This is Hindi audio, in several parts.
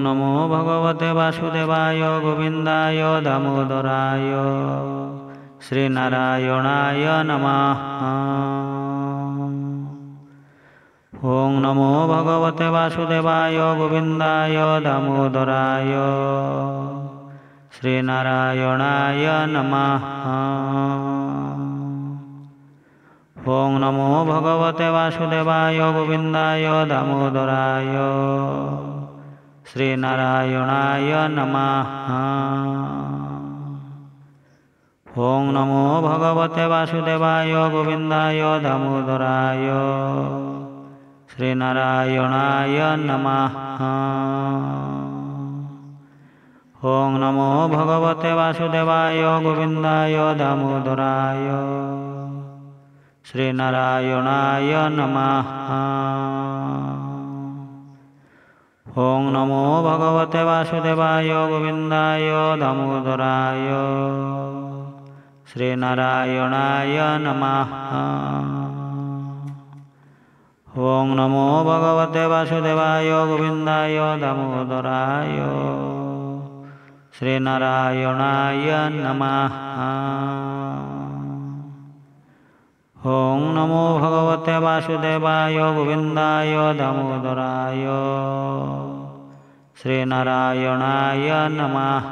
नमो भगवते वासुदेवाय गोविन्दाय दामोदराय श्रीनारायणाय नमः। ॐ नमो भगवते वासुदेवाय गोविन्दाय दामोदराय श्रीनारायणाय नमः। ॐ नमो भगवते वासुदेवाय गोविन्दाय दामोदराय श्रीनारायणाय नमः। ॐ नमो भगवते वासुदेवाय गोविन्दाय दामोदराय श्रीनारायणाय नमः। ॐ नमो भगवते वासुदेवाय गोविन्दाय दामोदराय श्रीनारायणाय नमः। ॐ नमो भगवते वासुदेवाय गोविन्दाय दामोदराय श्रीनारायणाय नमः। ॐ नमो भगवते वासुदेवाय गोविन्दाय दामोदराय श्रीनारायणाय नमः। ॐ नमो भगवते वासुदेवाय गोविन्दाय दामोदराय श्रीनारायणाय नमः।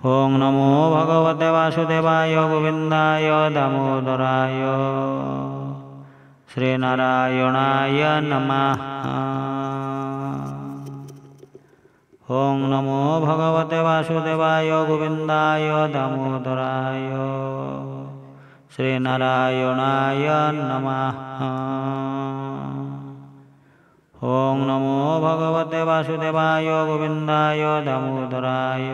ॐ नमो भगवते वासुदेवाय गोविन्दाय दामोदराय श्रीनारायणाय नमः। ॐ नमो भगवते वासुदेवाय गोविन्दाय दामोदराय श्रीनारायणाय नमः। ॐ नमो भगवते वासुदेवाय गोविन्दाय दामोदराय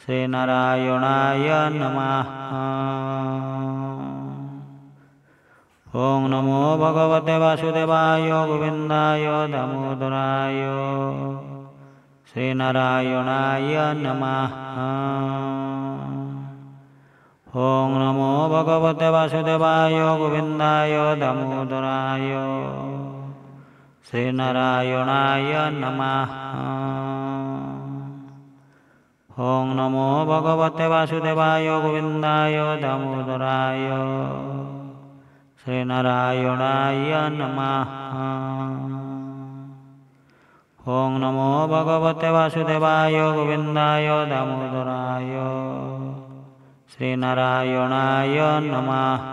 श्रीनारायणाय नमः। ॐ नमो भगवते वासुदेवाय गोविन्दाय दामोदराय श्रीनारायणाय नमः। ॐ नमो भगवते वासुदेवाय गोविन्दाय दामोदराय श्रीनारायणाय नमः। ॐ नमो भगवते वासुदेवाय गोविन्दाय दामोदराय श्रीनारायणाय नमः। ॐ नमो भगवते वासुदेवाय गोविन्दाय दामोदराय श्रीनारायणाय नमः।